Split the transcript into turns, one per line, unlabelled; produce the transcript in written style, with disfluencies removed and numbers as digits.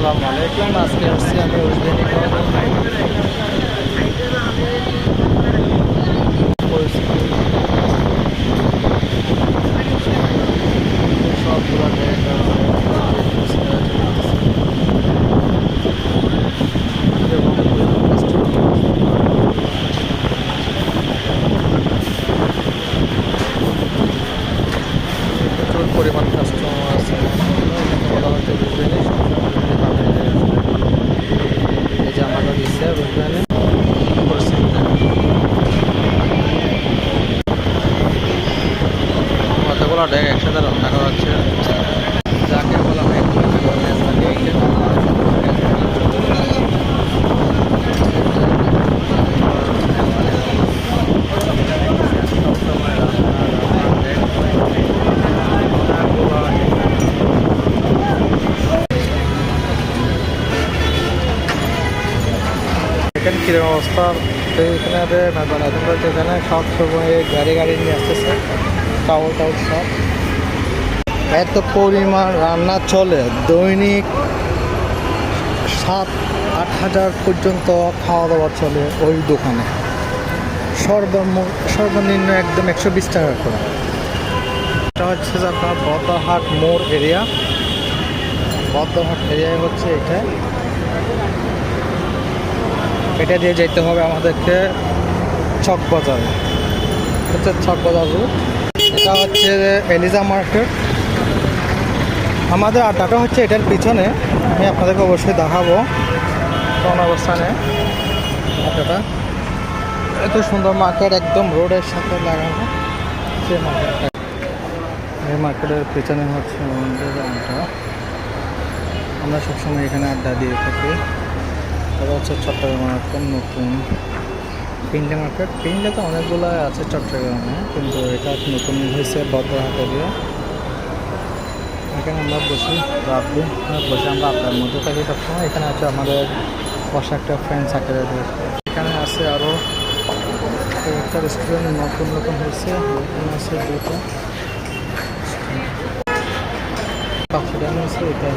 আসসালামু আলাইকুম। আজকে আসছি আমি উজবেনি পরিস্থিতি সবগুলো প্রচুর পরিমাণ কাস্টমার আছে। বলা হচ্ছে উজবেনি এই যে আমাকে দিচ্ছে উজবেনি পরিস্থিতি কতগুলো ডেক একসাথে রান্না করা হচ্ছে, যাকে বলা হয় এখানে কিরকম অবস্থা। এখানে এখন বলতে এখানে সব সময় গাড়ি নিয়ে আসতেছে, টাউল সব এত পরিমাণ রান্না চলে। দৈনিক 7-8 হাজার পর্যন্ত খাওয়া দাওয়া চলে ওই দোকানে। সর্বনিম্ন একদম 120 টাকা করে। এটা হচ্ছে যে আপনার বদ্দারহাট মোড় এরিয়া। বদ্দারহাট এরিয়ায় হচ্ছে এটা দিয়ে যেতে হবে আমাদেরকে চকবাজারে। হচ্ছে চকবাজার রুট। এটা হচ্ছে এলিজা মার্কেট। আমাদের আড্ডাটা হচ্ছে এটার পিছনে। আমি আপনাদেরকে অবশ্যই দেখাবো কোন অবস্থানে আড্ডাটা। এত সুন্দর মার্কেট, একদম রোডের সাথে লাগানো সে মার্কেটটা। এই মার্কেটের পিছনে হচ্ছে আমাদের আড্ডা। আমরা সবসময় এখানে আড্ডা দিয়ে থাকি। এটা হচ্ছে চট্টগ্রাম একদম নতুন পিন্ডে মার্কেট। পিন্ডে তো অনেকগুলো আছে চট্টগ্রামে, কিন্তু এটা নতুন হয়েছে বদ্দারহাট এরিয়া। এখানে আমরা বসে আমরা আপনার মধ্যে থাকি সবসময়। এখানে আছে আমাদের বসা একটা ফ্রেন্ড সার্কেলের। এখানে আছে আরও একটা রেস্টুরেন্ট নতুন হয়েছে। এখানে আছে দুটো এটা